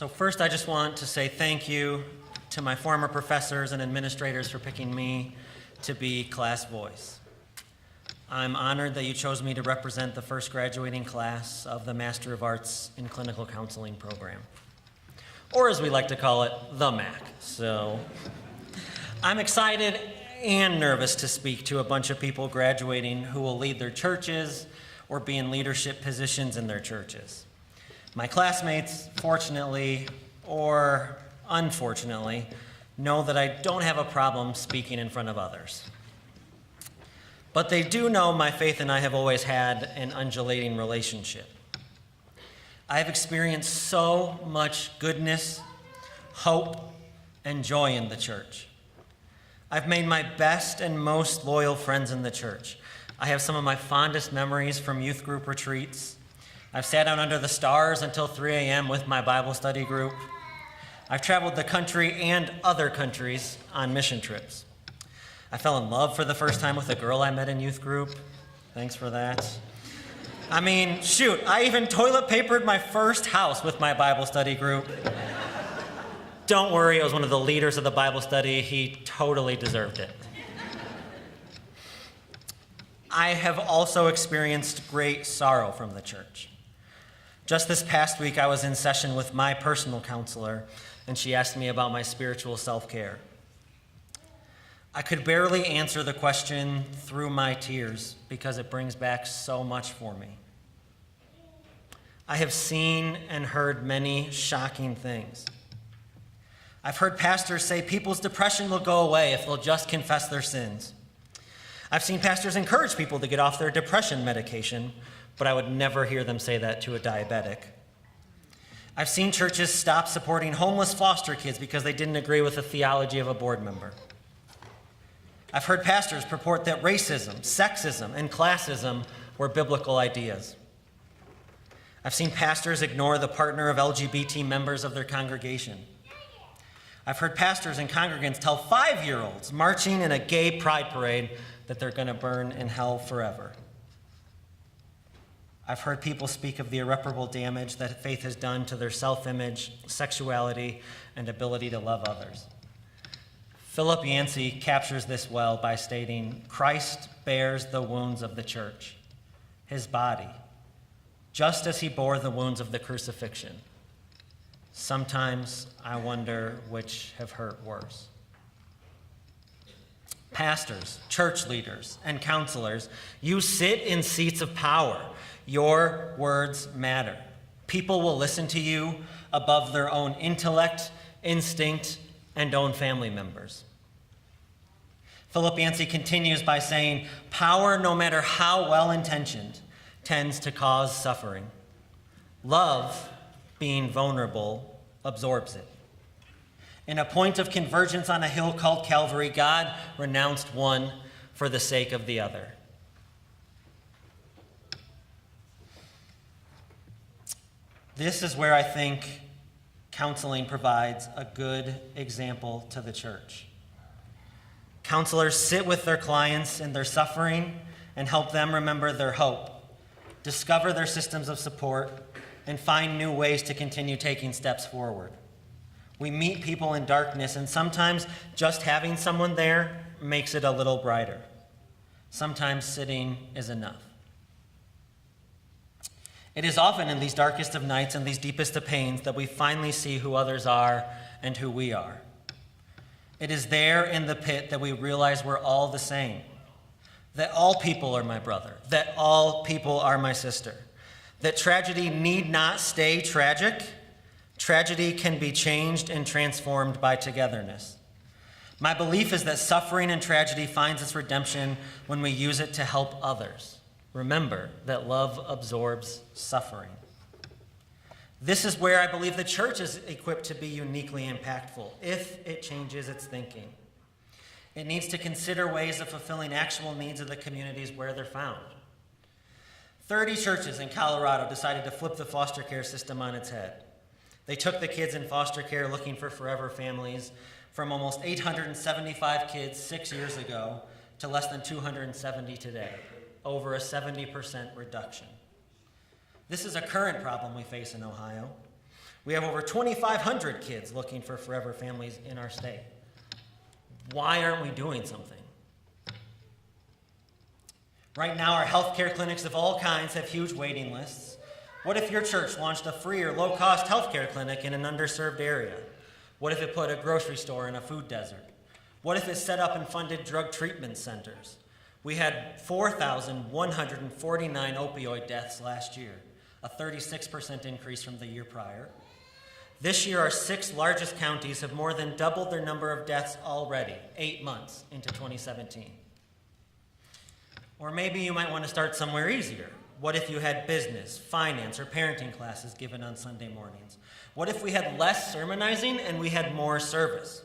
So first, I just want to say thank you to my former professors and administrators for picking me to be class voice. I'm honored that you chose me to represent the first graduating class of the Master of Arts in Clinical Counseling program, or as we like to call it, the MAC. So I'm excited and nervous to speak to a bunch of people graduating who will lead their churches or be in leadership positions in their churches. My classmates, fortunately or unfortunately, know that I don't have a problem speaking in front of others. But they do know my faith and I have always had an undulating relationship. I have experienced so much goodness, hope, and joy in the church. I've made my best and most loyal friends in the church. I have some of my fondest memories from youth group retreats. I've sat out under the stars until 3 a.m. with my Bible study group. I've traveled the country and other countries on mission trips. I fell in love for the first time with a girl I met in youth group. Thanks for that. I mean, shoot, I even toilet papered my first house with my Bible study group. Don't worry, I was one of the leaders of the Bible study. He totally deserved it. I have also experienced great sorrow from the church. Just this past week, I was in session with my personal counselor, and she asked me about my spiritual self-care. I could barely answer the question through my tears because it brings back so much for me. I have seen and heard many shocking things. I've heard pastors say people's depression will go away if they'll just confess their sins. I've seen pastors encourage people to get off their depression medication, but I would never hear them say that to a diabetic. I've seen churches stop supporting homeless foster kids because they didn't agree with the theology of a board member. I've heard pastors purport that racism, sexism, and classism were biblical ideas. I've seen pastors ignore the partner of LGBT members of their congregation. I've heard pastors and congregants tell 5-year-olds marching in a gay pride parade that they're going to burn in hell forever. I've heard people speak of the irreparable damage that faith has done to their self-image, sexuality, and ability to love others. Philip Yancey captures this well by stating, "Christ bears the wounds of the church, his body, just as he bore the wounds of the crucifixion. Sometimes I wonder which have hurt worse." Pastors, church leaders, and counselors, you sit in seats of power. Your words matter. People will listen to you above their own intellect, instinct, and own family members. Philip Yancey continues by saying, "Power, no matter how well-intentioned, tends to cause suffering. Love, being vulnerable, absorbs it. In a point of convergence on a hill called Calvary, God renounced one for the sake of the other." This is where I think counseling provides a good example to the church. Counselors sit with their clients in their suffering and help them remember their hope, discover their systems of support, and find new ways to continue taking steps forward. We meet people in darkness, and sometimes just having someone there makes it a little brighter. Sometimes sitting is enough. It is often in these darkest of nights and these deepest of pains that we finally see who others are and who we are. It is there in the pit that we realize we're all the same, that all people are my brother, that all people are my sister, that tragedy need not stay tragic. Tragedy can be changed and transformed by togetherness. My belief is that suffering and tragedy finds its redemption when we use it to help others. Remember that love absorbs suffering. This is where I believe the church is equipped to be uniquely impactful, if it changes its thinking. It needs to consider ways of fulfilling actual needs of the communities where they're found. 30 churches in Colorado decided to flip the foster care system on its head. They took the kids in foster care looking for forever families from almost 875 kids 6 years ago to less than 270 today, over a 70% reduction. This is a current problem we face in Ohio. We have over 2,500 kids looking for forever families in our state. Why aren't we doing something? Right now, our healthcare clinics of all kinds have huge waiting lists. What if your church launched a free or low-cost healthcare clinic in an underserved area? What if it put a grocery store in a food desert? What if it set up and funded drug treatment centers? We had 4,149 opioid deaths last year, a 36% increase from the year prior. This year, our 6 largest counties have more than doubled their number of deaths already, 8 months into 2017. Or maybe you might want to start somewhere easier. What if you had business, finance, or parenting classes given on Sunday mornings? What if we had less sermonizing and we had more service?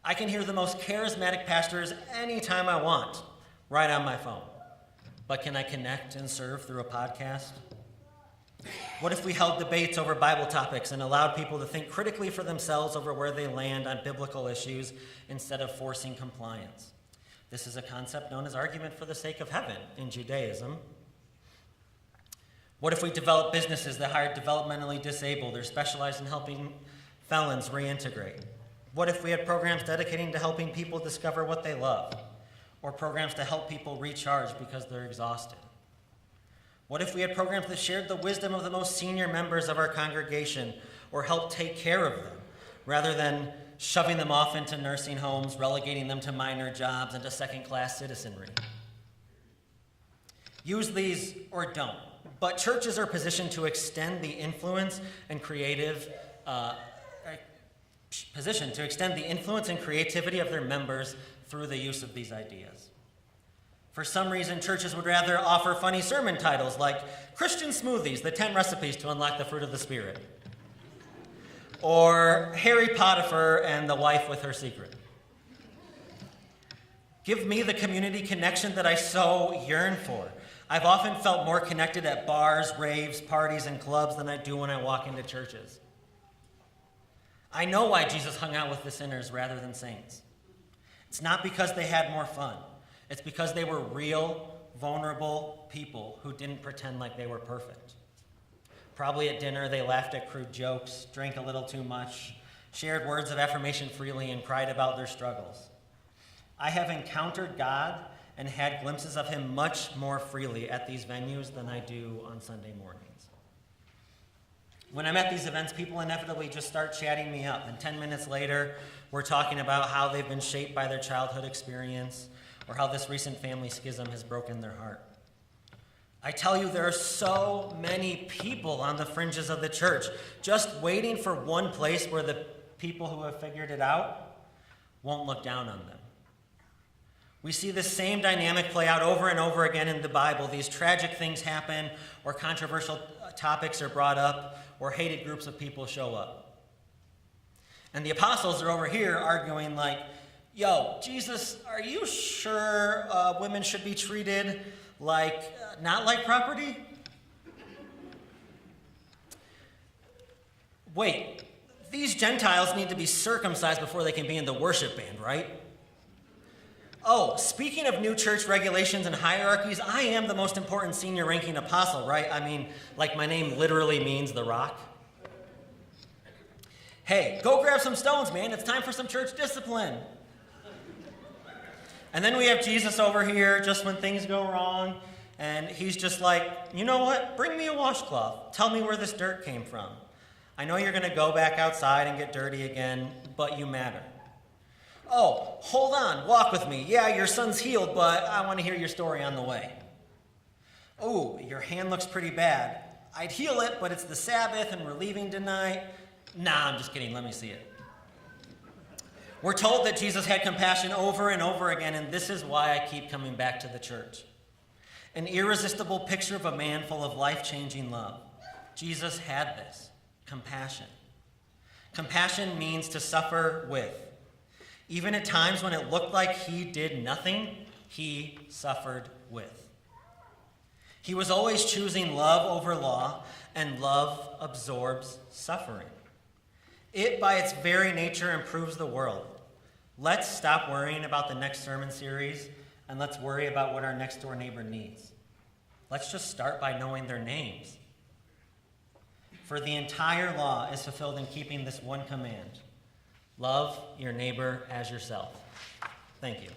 I can hear the most charismatic pastors anytime I want, right on my phone. But can I connect and serve through a podcast? What if we held debates over Bible topics and allowed people to think critically for themselves over where they land on biblical issues instead of forcing compliance? This is a concept known as argument for the sake of heaven in Judaism. What if we developed businesses that hired developmentally disabled or specialized in helping felons reintegrate? What if we had programs dedicating to helping people discover what they love, or programs to help people recharge because they're exhausted? What if we had programs that shared the wisdom of the most senior members of our congregation or helped take care of them, rather than shoving them off into nursing homes, relegating them to minor jobs and to second-class citizenry? Use these or don't, but churches are positioned to extend the influence and creativity of their members through the use of these ideas. For some reason, churches would rather offer funny sermon titles like Christian Smoothies, the 10 Recipes to Unlock the Fruit of the Spirit, or Harry Potiphar and the Wife with Her Secret. Give me the community connection that I so yearn for. I've often felt more connected at bars, raves, parties, and clubs than I do when I walk into churches. I know why Jesus hung out with the sinners rather than saints. It's not because they had more fun. It's because they were real, vulnerable people who didn't pretend like they were perfect. Probably at dinner, they laughed at crude jokes, drank a little too much, shared words of affirmation freely, and cried about their struggles. I have encountered God and had glimpses of him much more freely at these venues than I do on Sunday mornings. When I'm at these events, people inevitably just start chatting me up, and 10 minutes later, we're talking about how they've been shaped by their childhood experience or how this recent family schism has broken their heart. I tell you, there are so many people on the fringes of the church just waiting for one place where the people who have figured it out won't look down on them. We see the same dynamic play out over and over again in the Bible. These tragic things happen, or controversial topics are brought up, or hated groups of people show up. And the apostles are over here arguing like, yo, Jesus, are you sure women should be treated like, not like property? Wait, these Gentiles need to be circumcised before they can be in the worship band, right? Oh, speaking of new church regulations and hierarchies, I am the most important senior ranking apostle, right? I mean, like my name literally means the rock. Hey, go grab some stones, man. It's time for some church discipline. And then we have Jesus over here just when things go wrong, and he's just like, you know what? Bring me a washcloth. Tell me where this dirt came from. I know you're going to go back outside and get dirty again, but you matter. Oh, hold on, walk with me. Yeah, your son's healed, but I want to hear your story on the way. Oh, your hand looks pretty bad. I'd heal it, but it's the Sabbath and we're leaving tonight. Nah, I'm just kidding, let me see it. We're told that Jesus had compassion over and over again, and this is why I keep coming back to the church. An irresistible picture of a man full of life-changing love. Jesus had this, compassion. Compassion means to suffer with. Even at times when it looked like he did nothing, he suffered with. He was always choosing love over law, and love absorbs suffering. It, by its very nature, improves the world. Let's stop worrying about the next sermon series, and let's worry about what our next door neighbor needs. Let's just start by knowing their names. For the entire law is fulfilled in keeping this one command: love your neighbor as yourself. Thank you.